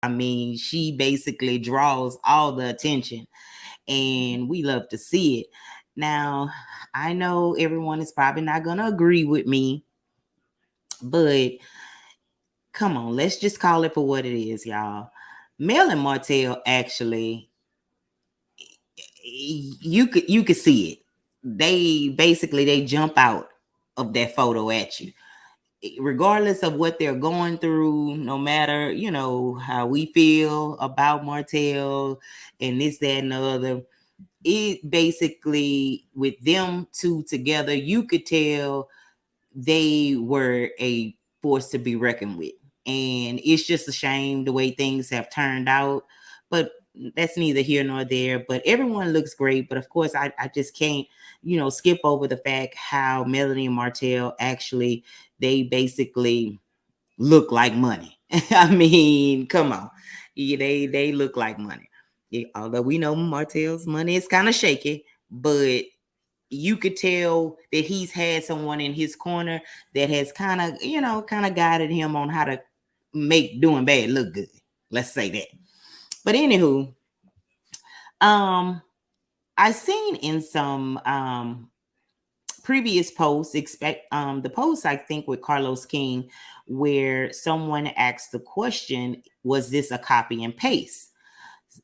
I mean, she basically draws all the attention, and we love to see it. Now, I know everyone is probably not going to agree with me, but come on, let's just call it for what it is, y'all. Mel and Martell actually, you could see it. They jump out of that photo at you, regardless of what they're going through, no matter, how we feel about Martell and this, that, and the other. It basically, with them two together, you could tell they were a force to be reckoned with. And it's just a shame the way things have turned out. But that's neither here nor there. But everyone looks great. But of course, I just can't, skip over the fact how Melanie and Martell actually, they basically look like money. I mean, come on. Yeah, they look like money. Yeah, although we know Martell's money is kind of shaky, but you could tell that he's had someone in his corner that has kind of guided him on how to make doing bad look good. Let's say that. But anywho, I seen in some previous posts, the post I think with Carlos King, where someone asked the question, was this a copy and paste?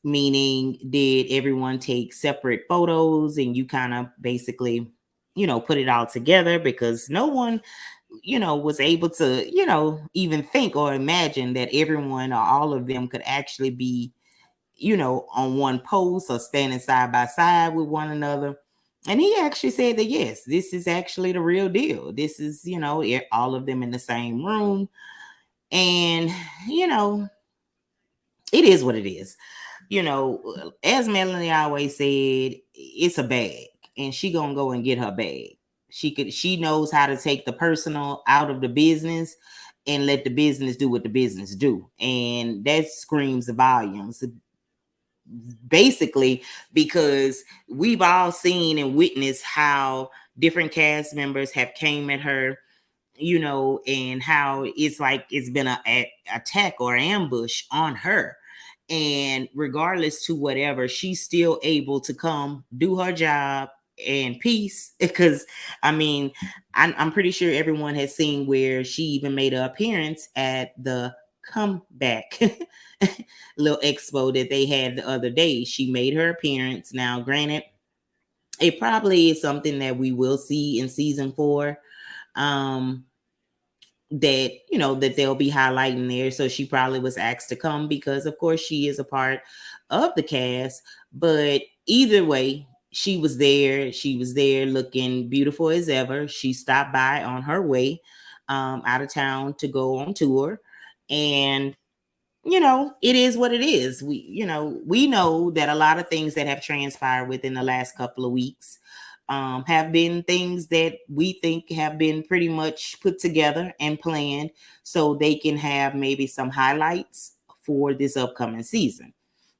Meaning, did everyone take separate photos and you kind of basically, put it all together? Because no one, was able to, even think or imagine that everyone or all of them could actually be, on one post or standing side by side with one another. And he actually said that, yes, this is actually the real deal. This is, all of them in the same room. And, it is what it is. As Melanie always said, it's a bag, and she gonna go and get her bag. She knows how to take the personal out of the business and let the business do what the business do. And that screams volumes. Basically, because we've all seen and witnessed how different cast members have came at her, and how it's like it's been a attack or ambush on her. And regardless to whatever, she's still able to come do her job in peace. Because I mean, I'm pretty sure everyone has seen where she even made an appearance at the comeback little expo that they had the other day. She made her appearance. Now, granted, it probably is something that we will see in season 4. That they'll be highlighting there. So she probably was asked to come because of course she is a part of the cast. But either way, she was there looking beautiful as ever. She stopped by on her way out of town to go on tour. And it is what it is. We know that a lot of things that have transpired within the last couple of weeks, have been things that we think have been pretty much put together and planned so they can have maybe some highlights for this upcoming season,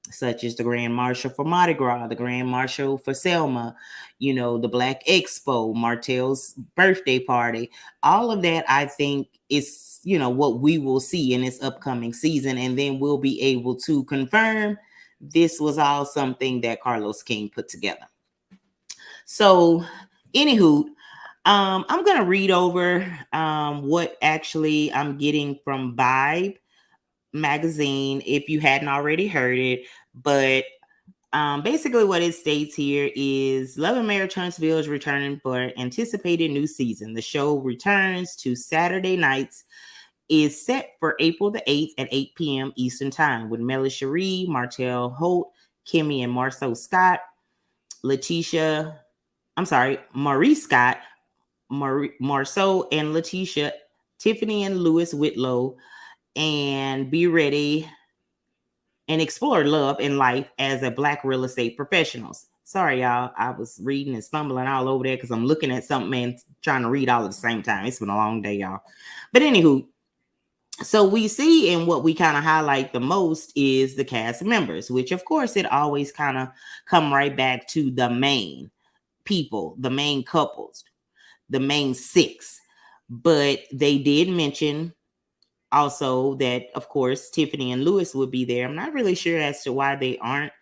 such as the Grand Marshal for Mardi Gras, the Grand Marshal for Selma, the Black Expo, Martell's birthday party. All of that, I think, is, what we will see in this upcoming season. And then we'll be able to confirm this was all something that Carlos King put together. So, anywho, I'm going to read over what actually I'm getting from Vibe magazine, if you hadn't already heard it. But basically what it states here is Love and Marriage Huntsville is returning for anticipated new season. The show returns to Saturday nights, is set for April the 8th at 8 p.m. Eastern Time with Melly Cherie, Martell Holt, Kimmy and Marceau Scott, Marie Scott, Marceau and Letitia, Tiffany and Lewis Whitlow, and be ready and explore love and life as a Black real estate professionals. Sorry, y'all. I was reading and stumbling all over there because I'm looking at something and trying to read all at the same time. It's been a long day, y'all. But anywho, so we see, and what we kind of highlight the most is the cast members, which of course it always kind of come right back to the main people, the main couples, the main six. But they did mention also that, of course, Tiffany and Lewis would be there. I'm not really sure as to why they aren't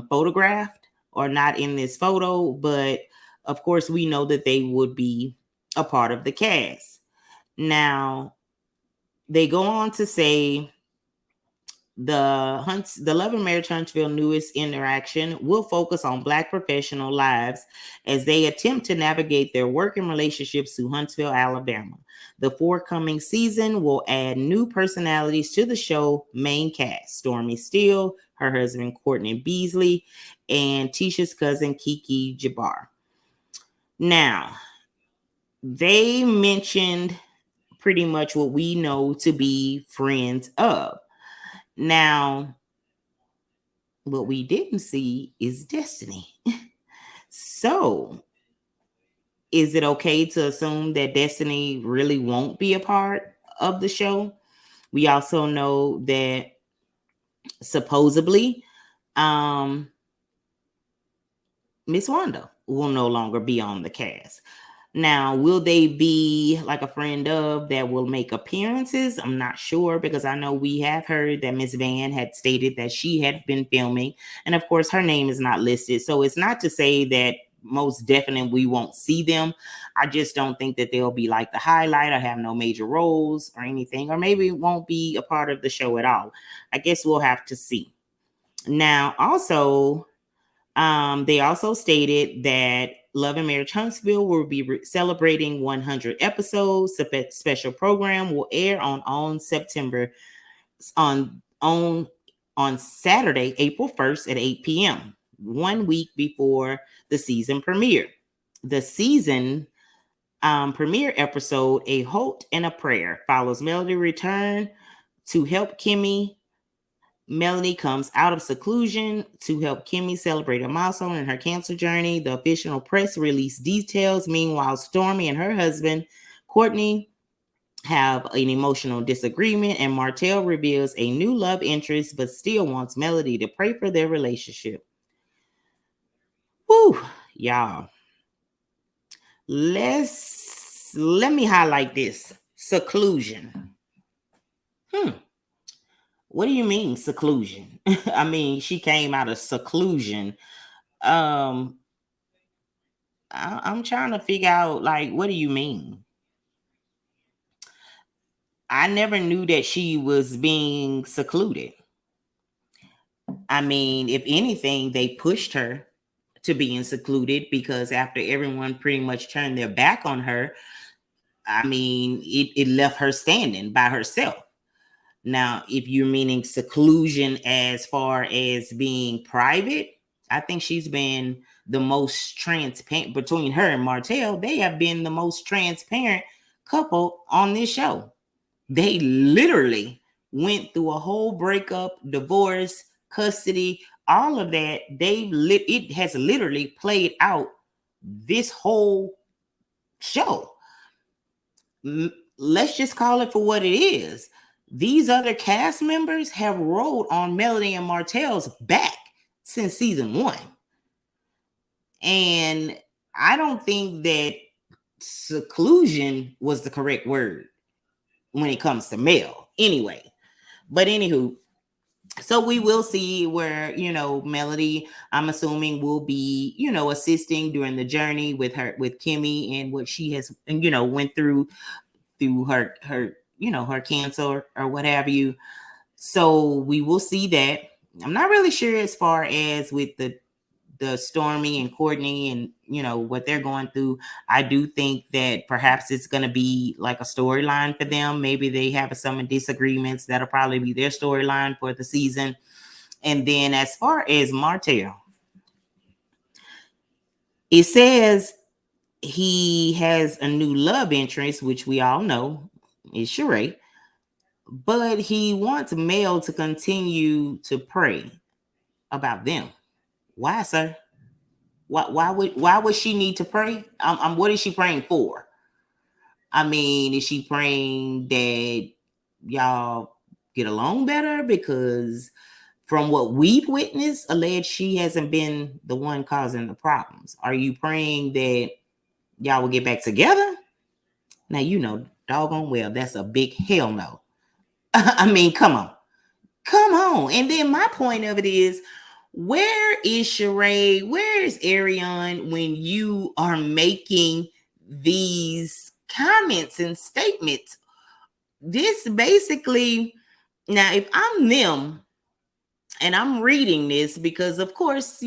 photographed or not in this photo, but of course, we know that they would be a part of the cast. Now, they go on to say the Love and Marriage Huntsville newest interaction will focus on Black professional lives as they attempt to navigate their work and relationships to Huntsville, Alabama. The forthcoming season will add new personalities to the show main cast: Stormy Steele, her husband Courtney Beasley, and Tisha's cousin Kiki Jabbar. Now, they mentioned pretty much what we know to be friends of. Now, what we didn't see is Destiny. So, is it okay to assume that Destiny really won't be a part of the show? We also know that supposedly Miss Wanda will no longer be on the cast. Now, will they be like a friend of that will make appearances? I'm not sure, because I know we have heard that Miss Van had stated that she had been filming, and of course her name is not listed. So it's not to say that most definitely we won't see them. I just don't think that they'll be like the highlight or have no major roles or anything, or maybe it won't be a part of the show at all. I guess we'll have to see. Now, also, they also stated that Love and Marriage Huntsville will be celebrating 100 episodes. The special program will air on Saturday, April 1st at 8 p.m., 1 week before the season premiere. The season premiere episode, A Holt and a Prayer, follows Melody return to help Kimmy. Melanie comes out of seclusion to help Kimmy celebrate a milestone in her cancer journey. The official press released details. Meanwhile, Stormy and her husband, Courtney, have an emotional disagreement, and Martell reveals a new love interest, but still wants Melody to pray for their relationship. Whew, y'all. Let me highlight this. Seclusion. What do you mean seclusion? I mean, she came out of seclusion. I'm trying to figure out, like, what do you mean? I never knew that she was being secluded. I mean, if anything, they pushed her to being secluded, because after everyone pretty much turned their back on her, I mean, it left her standing by herself. Now, if you're meaning seclusion as far as being private, I think she's been the most transparent between her and Martell. They have been the most transparent couple on this show. They literally went through a whole breakup, divorce, custody, all of that. It has literally played out this whole show. Let's just call it for what it is. These other cast members have rode on Melody and Martell's back since season 1. And I don't think that seclusion was the correct word when it comes to Mel anyway. But anywho, so we will see where, Melody, I'm assuming, will be, assisting during the journey with Kimmy and what she has, went through her her cancer or what have you. So we will see that. I'm not really sure as far as with the Stormy and Courtney and what they're going through. I do think that perhaps it's going to be like a storyline for them. Maybe they have some disagreements. That'll probably be their storyline for the season. And then as far as Martell, it says he has a new love interest, which we all know is Sheree, but he wants Mel to continue to pray about them. Why, sir? Why would she need to pray? What is she praying for? I mean, is she praying that y'all get along better? Because from what we've witnessed, alleged she hasn't been the one causing the problems. Are you praying that y'all will get back together? Now, doggone well, that's a big hell no. I mean, come on. And then my point of it is, where is Sheree? Where is Ariane when you are making these comments and statements? This basically, now, if I'm them and I'm reading this, because of course,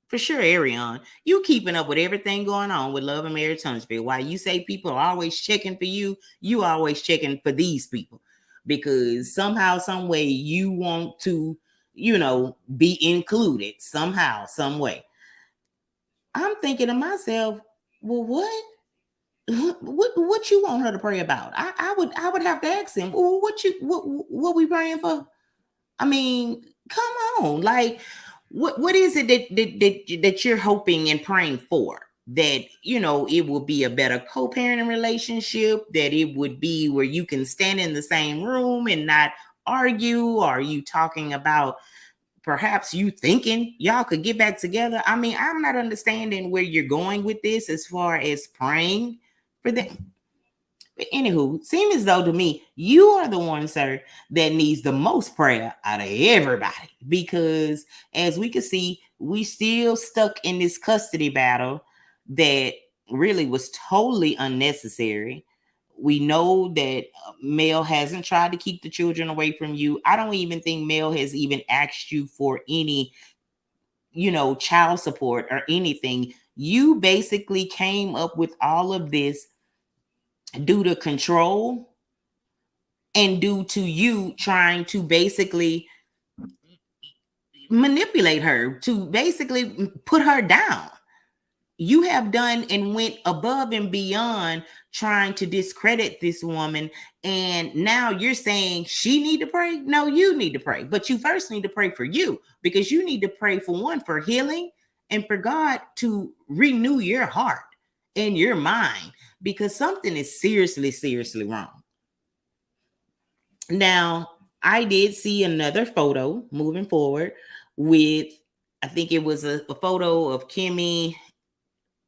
for sure, Ariane, you keeping up with everything going on with Love and Marriage Huntsville. Why you say people are always checking for you, you always checking for these people. Because somehow, some way, you want to, be included somehow, some way. I'm thinking to myself, well, what you want her to pray about? I would have to ask him, well, what we praying for? I mean, come on, like, what is it that you're hoping and praying for? That it will be a better co-parenting relationship, that it would be where you can stand in the same room and not argue? Or are you talking about perhaps you thinking y'all could get back together? I mean, I'm not understanding where you're going with this as far as praying for them. But anywho, seems as though to me, you are the one, sir, that needs the most prayer out of everybody. Because as we can see, we still stuck in this custody battle that really was totally unnecessary. We know that Mel hasn't tried to keep the children away from you. I don't even think Mel has even asked you for any, child support or anything. You basically came up with all of this due to control and due to you trying to basically manipulate her, to basically put her down. You have done and went above and beyond trying to discredit this woman. And now you're saying she need to pray? No, you need to pray. But you first need to pray for you, because you need to pray for one, for healing, and for God to renew your heart and your mind, because something is seriously, seriously wrong. Now, I did see another photo moving forward with, I think it was a photo of Kimmy,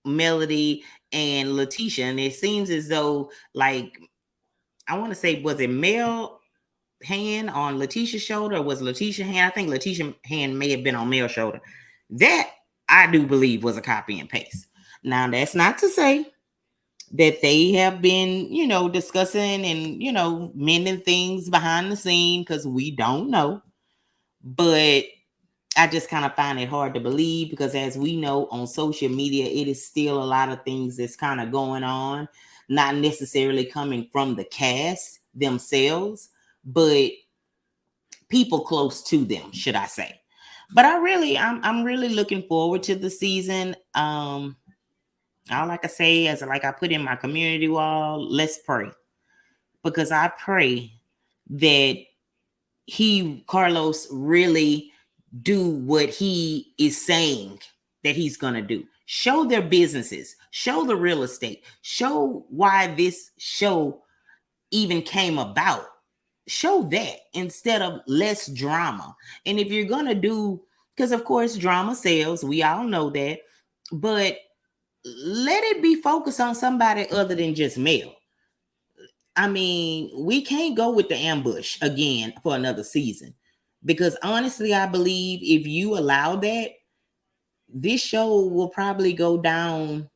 Melody, and Letitia. And it seems as though, like, I want to say, was it Mel hand on Letitia's shoulder, or was Letitia hand? I think Letitia hand may have been on Mel's shoulder. That I do believe was a copy and paste. Now, that's not to say that they have been, discussing and, mending things behind the scene, because we don't know. But I just kind of find it hard to believe, because as we know, on social media, it is still a lot of things that's kind of going on, not necessarily coming from the cast themselves, but people close to them, should I say. But I'm really looking forward to the season. All I can say is, like I put in my community wall, let's pray. Because I pray that Carlos, really do what he is saying that he's going to do. show their businesses, show the real estate, show why this show even came about. Show that instead of less drama. And if you're going to do, because of course drama sells, we all know that, but let it be focused on somebody other than just Mel. I mean, we can't go with the ambush again for another season, because honestly, I believe if you allow that, this show will probably go down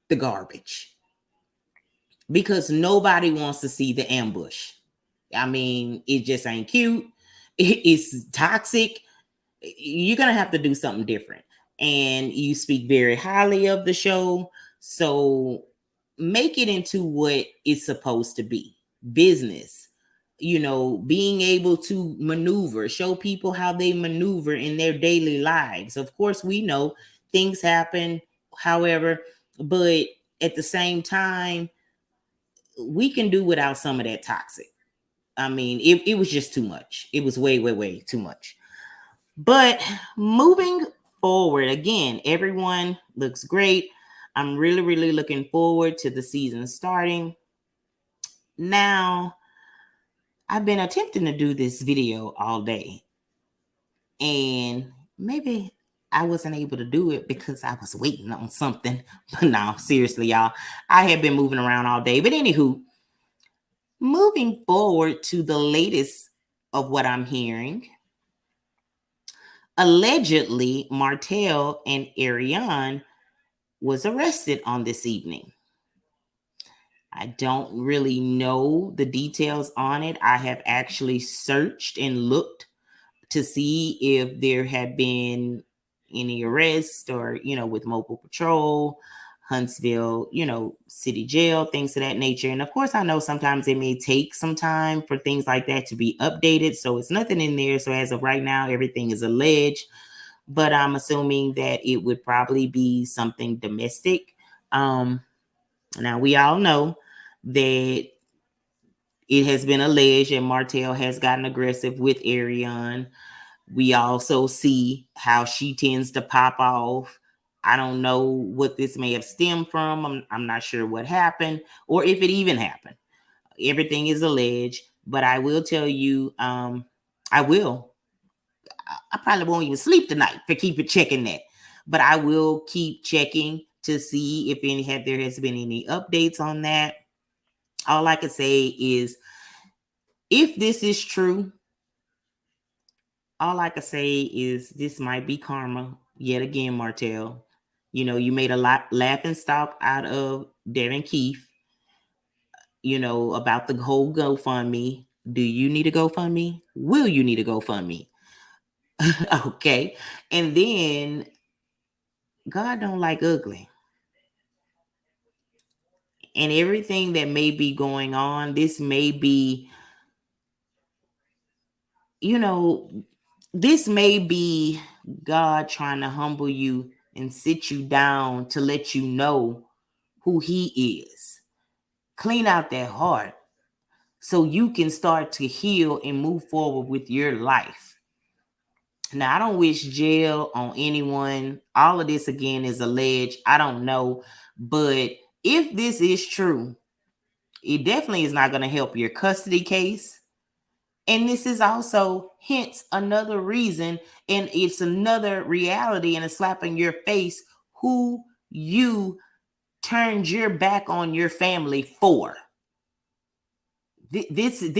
the garbage, because nobody wants to see the ambush. I mean, it just ain't cute. It's toxic. You're going to have to do something different. And you speak very highly of the show. So make it into what it's supposed to be. Business, being able to maneuver, show people how they maneuver in their daily lives. Of course, we know things happen, however, but at the same time, we can do without some of that toxic. I mean, it was just too much. It was way, way, way too much. But moving forward, again, everyone looks great. I'm really, really looking forward to the season starting. Now, I've been attempting to do this video all day, and maybe I wasn't able to do it because I was waiting on something. But no, seriously, y'all, I have been moving around all day. But anywho, moving forward to the latest of what I'm hearing. Allegedly, Martell and Ariane was arrested on this evening. I don't really know the details on it. I have actually searched and looked to see if there had been any arrests or, with mobile patrol, Huntsville, city jail, things of that nature. And of course, I know sometimes it may take some time for things like that to be updated. So it's nothing in there. So as of right now, everything is alleged. But I'm assuming that it would probably be something domestic. Now, we all know that it has been alleged that Martell has gotten aggressive with Ariane. We also see how she tends to pop off. I don't know what this may have stemmed from. I'm not sure what happened or if it even happened. Everything is alleged, but I will tell you, I probably won't even sleep tonight for keep checking that. But I will keep checking to see if there has been any updates on that. All I can say is, if this is true, all I can say is this might be karma yet again, Martell. You made a laughing stock out of Devin Keith, about the whole GoFundMe. Do you need a GoFundMe? Will you need a GoFundMe? Okay. And then God don't like ugly. And everything that may be going on, this may be, this may be God trying to humble you and sit you down to let you know who he is. Clean out that heart so you can start to heal and move forward with your life. Now, I don't wish jail on anyone. All of this, again, is alleged. I don't know. But if this is true, it definitely is not going to help your custody case. And this is also, hence, another reason, and it's another reality and a slap in your face, who you turned your back on your family for. This is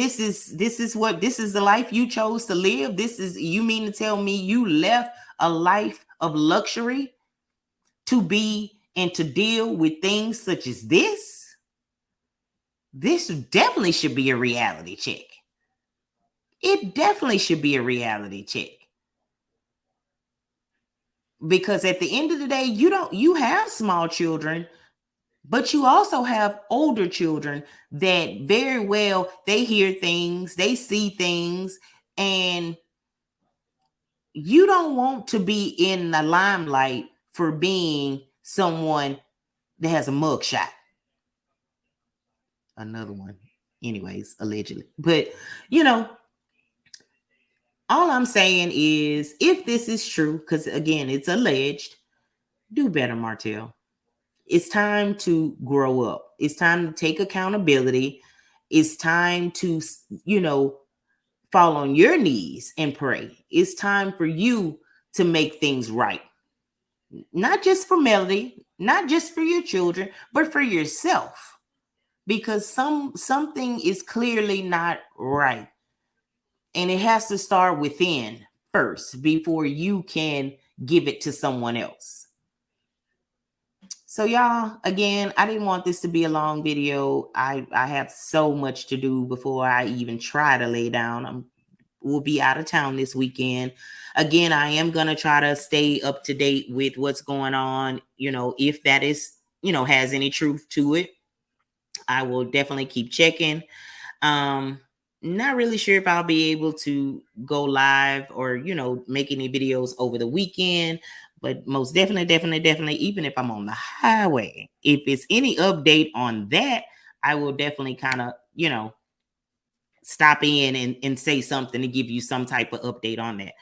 the life you chose to live. You mean to tell me you left a life of luxury to be and to deal with things such as this? This definitely should be a reality check. It definitely should be a reality check. Because at the end of the day, you have small children, but you also have older children that very well, they hear things, they see things, and you don't want to be in the limelight for being someone that has a mugshot. Another one, anyways, allegedly. But, all I'm saying is, if this is true, because again, it's alleged, Do better, Martell. It's time to grow up. It's time to take accountability. It's time to, fall on your knees and pray. It's time for you to make things right. Not just for Melody, not just for your children, but for yourself. Because something is clearly not right. And it has to start within first before you can give it to someone else. So y'all, again, I didn't want this to be a long video. I have so much to do before I even try to lay down. We'll be out of town this weekend. Again, I am going to try to stay up to date with what's going on, if that is, has any truth to it. I will definitely keep checking. Not really sure if I'll be able to go live or, make any videos over the weekend, but most definitely, even if I'm on the highway, if it's any update on that, I will definitely kind of, stop in and say something to give you some type of update on that.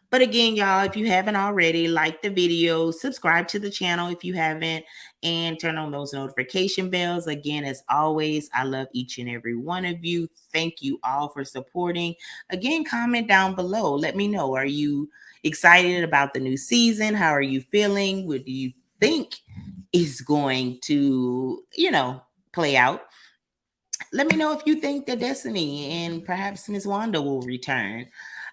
But again, y'all, if you haven't already, like the video, subscribe to the channel if you haven't, and turn on those notification bells. Again, as always, I love each and every one of you. Thank you all for supporting. Again, comment down below. Let me know. Are you excited about the new season? How are you feeling? What do you think is going to, play out? Let me know if you think that Destiny and perhaps Miss Wanda will return.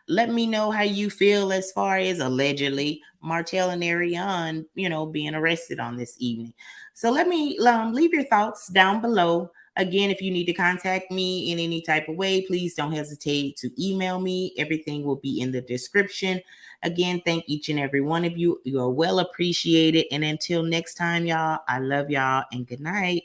Let me know how you feel as far as allegedly Martell and Ariane, being arrested on this evening. So let me leave your thoughts down below. Again, if you need to contact me in any type of way, please don't hesitate to email me. Everything will be in the description. Again, thank each and every one of you. You are well appreciated. And until next time, y'all, I love y'all and good night.